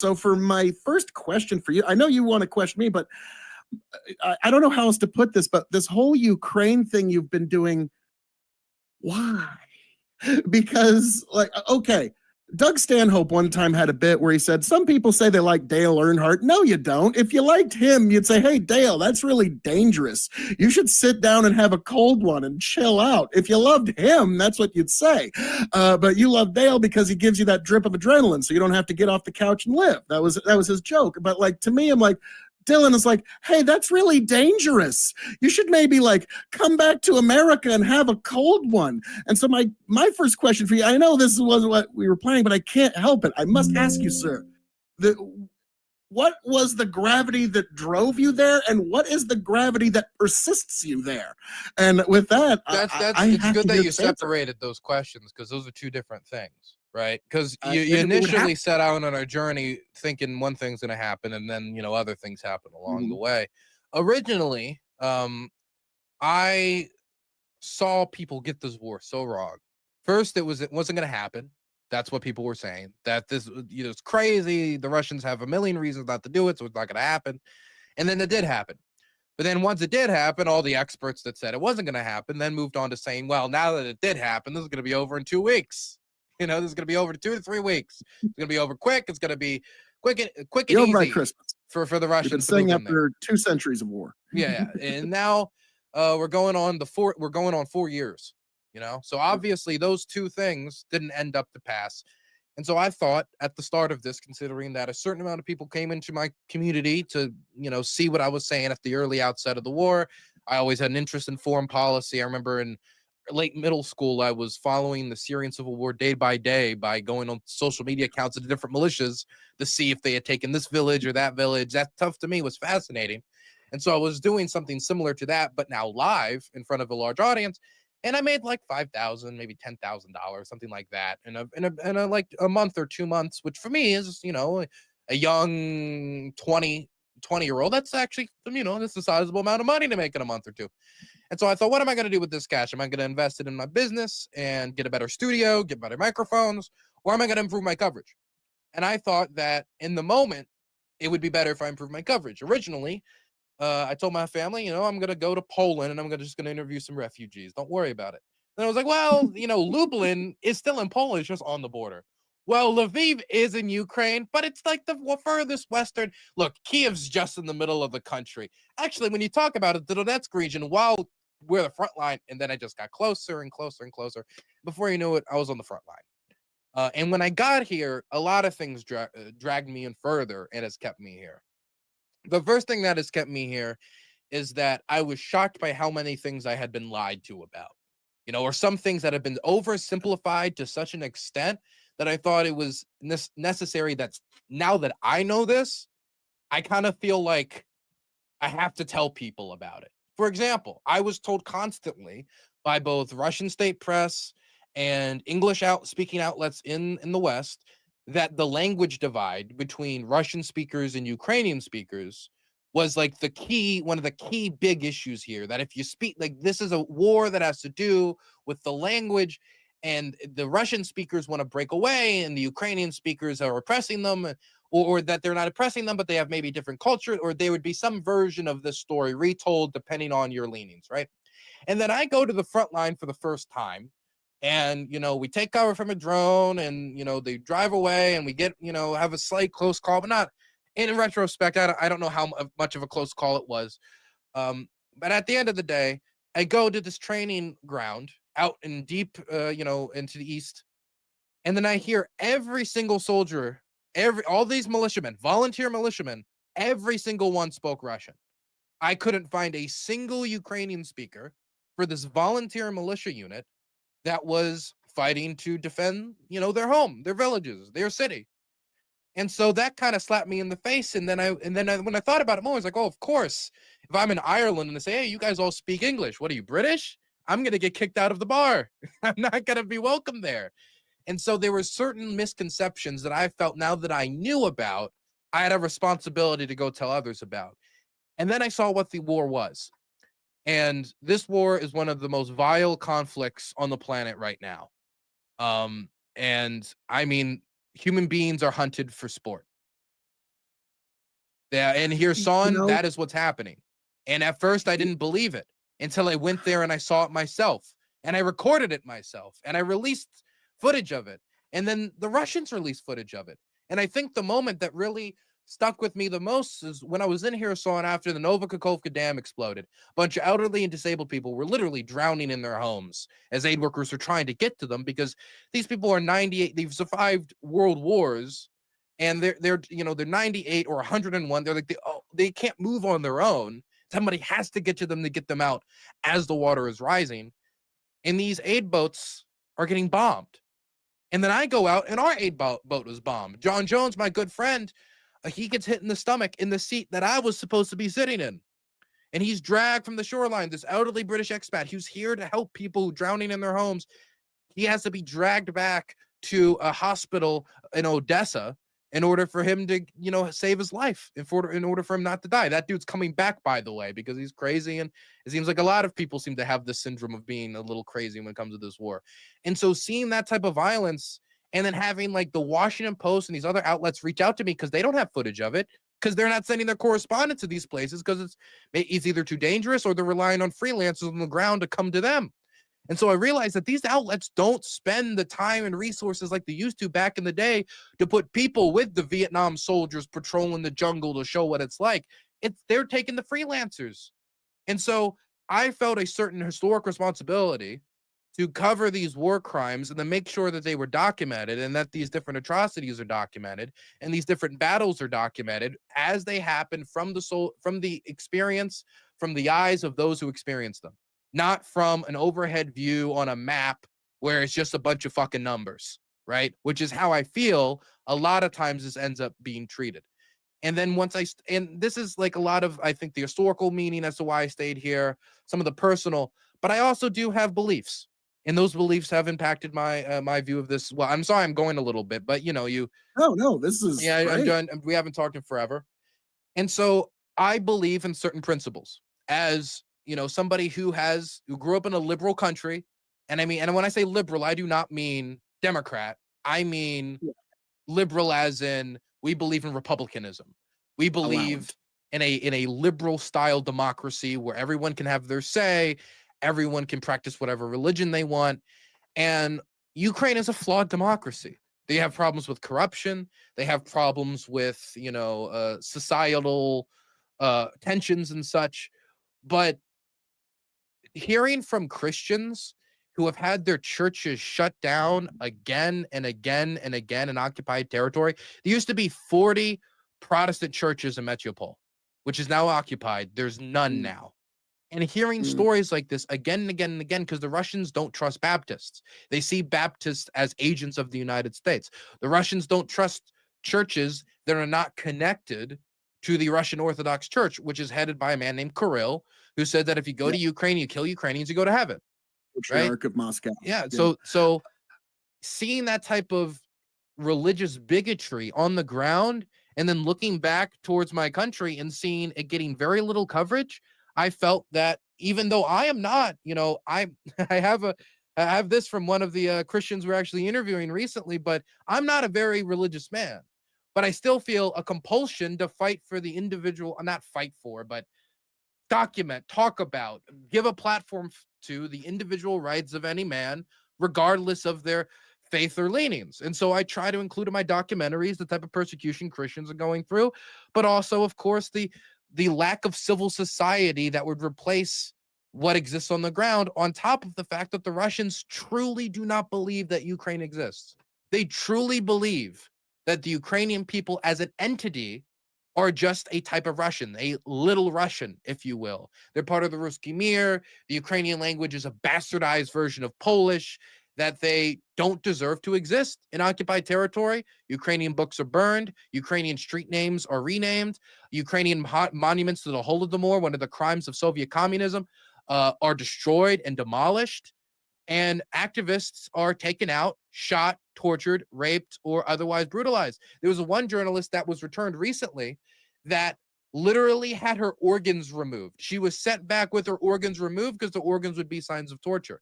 So for my first question for you, I know you want to question me, but I don't know how else to put this, but this whole Ukraine thing you've been doing, why? Because, like, okay, Doug Stanhope one time had a bit where he said, some people say they like Dale Earnhardt. No, you don't. If you liked him, you'd say, hey, Dale, that's really dangerous. You should sit down and have a cold one and chill out. If you loved him, that's what you'd say. But you love Dale because he gives you that drip of adrenaline so you don't have to get off the couch and live. That was his joke. But, like, to me, I'm like, Dylan is like, hey, that's really dangerous. You should maybe, like, come back to America and have a cold one. And so my first question for you, I know this wasn't what we were planning, but I can't help it. I must ask you, sir, the, what was the gravity that drove you there, and what is the gravity that persists you there? And with that, I It's have good to that hear you this answer. separated those questions, because those are two different things, right? Because you It would have. initially set out on our journey thinking one thing's going to happen, and then other things happen along the Mhm. way. Originally, I saw people get this war so wrong. First, it wasn't going to happen. That's what people were saying. That this it's crazy. The Russians have a million reasons not to do it, so it's not going to happen. And then it did happen. But then once it did happen, all the experts that said it wasn't going to happen then moved on to saying, well, now that it did happen, this is going to be over in 2 weeks. This is going to be over in 2 to 3 weeks. It's going to be over quick. It's going to be quick Be and over by easy Christmas. for the You've been Russians to move saying in there. after 2 centuries of war. Yeah. And now we're going on 4 years, So obviously those two things didn't end up to pass. And so I thought at the start of this, considering that a certain amount of people came into my community to, see what I was saying at the early outset of the war. I always had an interest in foreign policy. I remember in late middle school, I was following the Syrian civil war day by day by going on social media accounts of the different militias to see if they had taken this village or that village. That stuff to me was fascinating. And so I was doing something similar to that, but now live in front of a large audience. And I made like 5,000, maybe $10,000, something like that, in a like a month or 2 months, which for me is, a young 20-year-old. That's actually, that's a sizable amount of money to make in a month or two. And so I thought, what am I going to do with this cash? Am I going to invest it in my business and get a better studio, get better microphones, or am I going to improve my coverage? And I thought that in the moment, it would be better if I improved my coverage. Originally, I told my family, I'm going to go to Poland and I'm just going to interview some refugees. Don't worry about it. And I was like, well, Lublin is still in Poland, it's just on the border. Well, Lviv is in Ukraine, but it's like the furthest western. Look, Kiev's just in the middle of the country. Actually, when you talk about it, the Donetsk region, while we're the front line, and then I just got closer and closer and closer. Before you knew it, I was on the front line. And when I got here, a lot of things dragged me in further and has kept me here. The first thing that has kept me here is that I was shocked by how many things I had been lied to about, or some things that have been oversimplified to such an extent that I thought it was necessary. That's now that I know this, I kind of feel like I have to tell people about it. For example, I was told constantly by both Russian state press and English speaking outlets in the West that the language divide between Russian speakers and Ukrainian speakers was like one of the key big issues here. That if you speak, like, this is a war that has to do with the language, and the Russian speakers want to break away, and the Ukrainian speakers are oppressing them, or that they're not oppressing them, but they have maybe different culture, or there would be some version of this story retold depending on your leanings, right? And then I go to the front line for the first time, and we take cover from a drone, and they drive away, and we get have a slight close call, but not in retrospect. I don't know how much of a close call it was. But at the end of the day, I go to this training ground out in deep, into the east, and then I hear every single soldier, all these militiamen, volunteer militiamen, every single one spoke Russian. I couldn't find a single Ukrainian speaker for this volunteer militia unit that was fighting to defend, their home, their villages, their city. And so that kind of slapped me in the face. And then when I thought about it more, I was like, oh, of course, if I'm in Ireland and they say, hey, you guys all speak English, what are you, British? I'm going to get kicked out of the bar. I'm not going to be welcome there. And so there were certain misconceptions that I felt, now that I knew about, I had a responsibility to go tell others about. And then I saw what the war was. And this war is one of the most vile conflicts on the planet right now. And I mean, human beings are hunted for sport. Yeah, in You Kherson, know, that is what's happening. And at first, I didn't believe it until I went there and I saw it myself, and I recorded it myself, and I released footage of it. And then the Russians released footage of it. And I think the moment that really stuck with me the most is when I was in Kherson after the Novakakovka Dam exploded. A bunch of elderly and disabled people were literally drowning in their homes as aid workers were trying to get to them, because these people are 98. They've survived world wars, and they're 98 or 101. They're like they can't move on their own. Somebody has to get to them to get them out as the water is rising. And these aid boats are getting bombed. And then I go out and our aid boat was bombed. John Jones, my good friend, he gets hit in the stomach in the seat that I was supposed to be sitting in. And he's dragged from the shoreline. This elderly British expat who's here to help people drowning in their homes. He has to be dragged back to a hospital in Odessa in order for him to, save his life, in order for him not to die. That dude's coming back, by the way, because he's crazy. And it seems like a lot of people seem to have this syndrome of being a little crazy when it comes to this war. And so seeing that type of violence, and then having like the Washington Post and these other outlets reach out to me because they don't have footage of it, because they're not sending their correspondents to these places because it's either too dangerous or they're relying on freelancers on the ground to come to them. And so I realized that these outlets don't spend the time and resources like they used to back in the day to put people with the Vietnam soldiers patrolling the jungle to show what it's like. They're taking the freelancers. And so I felt a certain historic responsibility to cover these war crimes and then make sure that they were documented, and that these different atrocities are documented and these different battles are documented as they happen from the experience, from the eyes of those who experience them, not from an overhead view on a map where it's just a bunch of fucking numbers, right? Which is how I feel a lot of times this ends up being treated. And then and this is like a lot of, I think, the historical meaning as to why I stayed here, some of the personal, but I also do have beliefs. And those beliefs have impacted my view of this. Well, I'm sorry I'm going a little bit, but no, this is yeah, I'm great. done. We haven't talked in forever. And so I believe in certain principles as, somebody who grew up in a liberal country. And I mean, and when I say liberal, I do not mean Democrat. I mean Yeah, liberal as in we believe in republicanism. We believe allowance. in a liberal style democracy where everyone can have their say, everyone can practice whatever religion they want. And Ukraine is a flawed democracy. They have problems with corruption. They have problems with, societal tensions and such. But hearing from Christians who have had their churches shut down again and again and again in occupied territory, there used to be 40 Protestant churches in Metropole, which is now occupied. There's none Mm, now. And hearing mm, stories like this again and again and again, because the Russians don't trust Baptists. They see Baptists as agents of the United States. The Russians don't trust churches that are not connected to the Russian Orthodox Church, which is headed by a man named Kirill, who said that if you go yeah, to Ukraine, you kill Ukrainians, you go to heaven, right? Patriarch of Moscow. Yeah. Yeah. So seeing that type of religious bigotry on the ground, and then looking back towards my country and seeing it getting very little coverage, I felt that even though I am not, I I have a I have this from one of the Christians we're actually interviewing recently, but I'm not a very religious man. But I still feel a compulsion to fight for the individual, not fight for, but document, talk about, give a platform to the individual rights of any man, regardless of their faith or leanings. And so I try to include in my documentaries the type of persecution Christians are going through, but also, of course, the lack of civil society that would replace what exists on the ground, on top of the fact that the Russians truly do not believe that Ukraine exists. They truly believe that the Ukrainian people as an entity are just a type of Russian, a little Russian, if you will. They're part of the Ruski Mir. The Ukrainian language is a bastardized version of Polish, that they don't deserve to exist in occupied territory. Ukrainian books are burned. Ukrainian street names are renamed. Ukrainian monuments to the Holodomor, one of the crimes of Soviet communism, are destroyed and demolished. And activists are taken out, shot, tortured, raped, or otherwise brutalized. There was one journalist that was returned recently that literally had her organs removed. She was sent back with her organs removed because the organs would be signs of torture.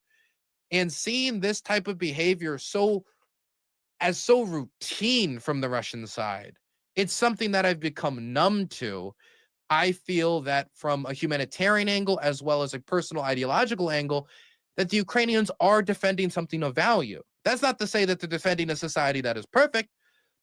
And seeing this type of behavior so routine from the Russian side, it's something that I've become numb to. I feel that from a humanitarian angle as well as a personal ideological angle, that the Ukrainians are defending something of value. That's not to say that they're defending a society that is perfect,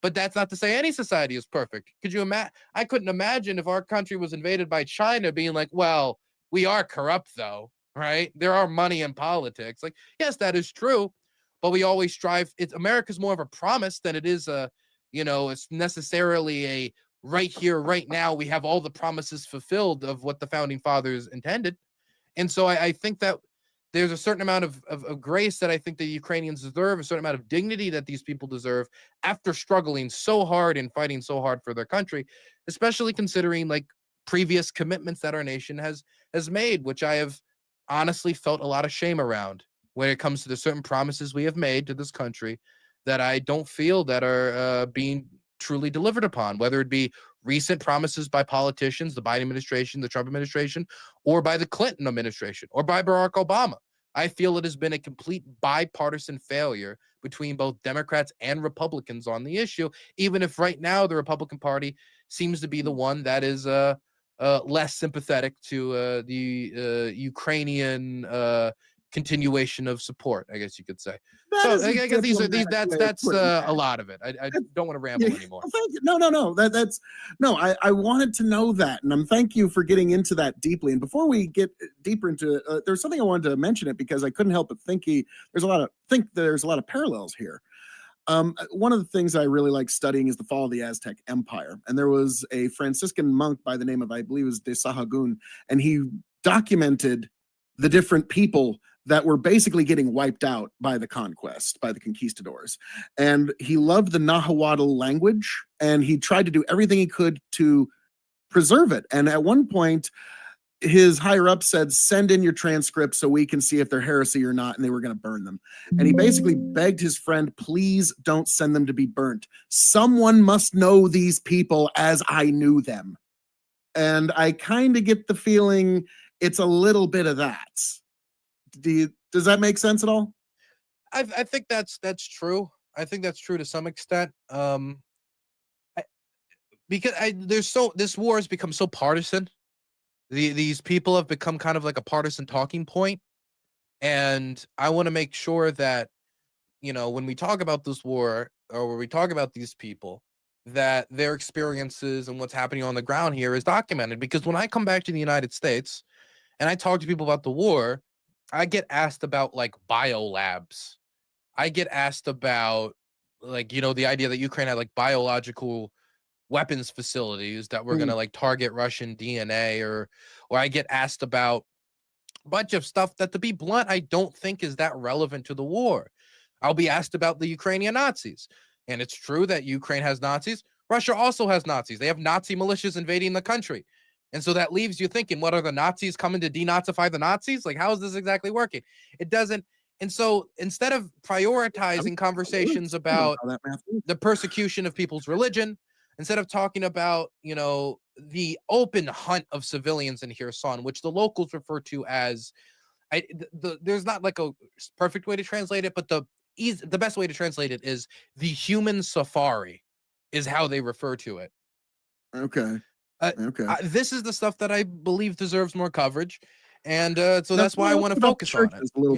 but that's not to say any society is perfect. Could you imagine? I couldn't imagine if our country was invaded by China being like, well, we are corrupt though, right? There are money in politics. Like, yes, that is true, but we always strive. It's America's more of a promise than it is a, it's necessarily a right here, right now. We have all the promises fulfilled of what the founding fathers intended. And so I think that there's a certain amount of grace that I think the Ukrainians deserve, a certain amount of dignity that these people deserve after struggling so hard and fighting so hard for their country, especially considering like previous commitments that our nation has made, which I have honestly felt a lot of shame around when it comes to the certain promises we have made to this country that I don't feel that are being truly delivered upon, whether it be recent promises by politicians, the Biden administration, the Trump administration, or by the Clinton administration, or by Barack Obama. I feel it has been a complete bipartisan failure between both Democrats and Republicans on the issue, even if right now the Republican Party seems to be the one that is less sympathetic to the Ukrainian continuation of support, I guess you could say. That So is a I guess these diplomatic way of that's putting a that. lot of it. I That- don't want to yeah, ramble anymore. well, thank you. No, no, no. That's no. I wanted to know that, and thank you for getting into that deeply. And before we get deeper into it, there's something I wanted to mention it because I couldn't help but there's a lot of parallels here. One of the things I really like studying is the fall of the Aztec Empire, and there was a Franciscan monk by the name of, I believe, it was de Sahagun, and he documented the different people that were basically getting wiped out by the conquest, by the conquistadors. And he loved the Nahuatl language, and he tried to do everything he could to preserve it. And at one point, his higher up said, send in your transcripts so we can see if they're heresy or not, and they were going to burn them. And he basically begged his friend, please don't send them to be burnt. Someone must know these people as I knew them. And I kind of get the feeling it's a little bit of that. Does that make sense at all? I think that's true. I think that's true to some extent. I, because this war has become so partisan. These people have become kind of like a partisan talking point, and I want to make sure that when we talk about this war or when we talk about these people, that their experiences and what's happening on the ground here is documented. Because when I come back to the United States and I talk to people about the war, I get asked about like biolabs. I get asked about like, the idea that Ukraine had like biological weapons facilities that were going to like target Russian DNA, or I get asked about a bunch of stuff that, to be blunt, I don't think is that relevant to the war. I'll be asked about the Ukrainian Nazis. And it's true that Ukraine has Nazis. Russia also has Nazis. They have Nazi militias invading the country. And so that leaves you thinking, what are the Nazis coming to denazify the Nazis? Like, how is this exactly working? It doesn't. And so instead of prioritizing conversations about the persecution of people's religion, instead of talking about, the open hunt of civilians in Kherson, which the locals refer to as, there's not like a perfect way to translate it, but the best way to translate it is the human safari is how they refer to it. Okay. Okay. This is the stuff that I believe deserves more coverage. And so that's why I want to focus on it. A little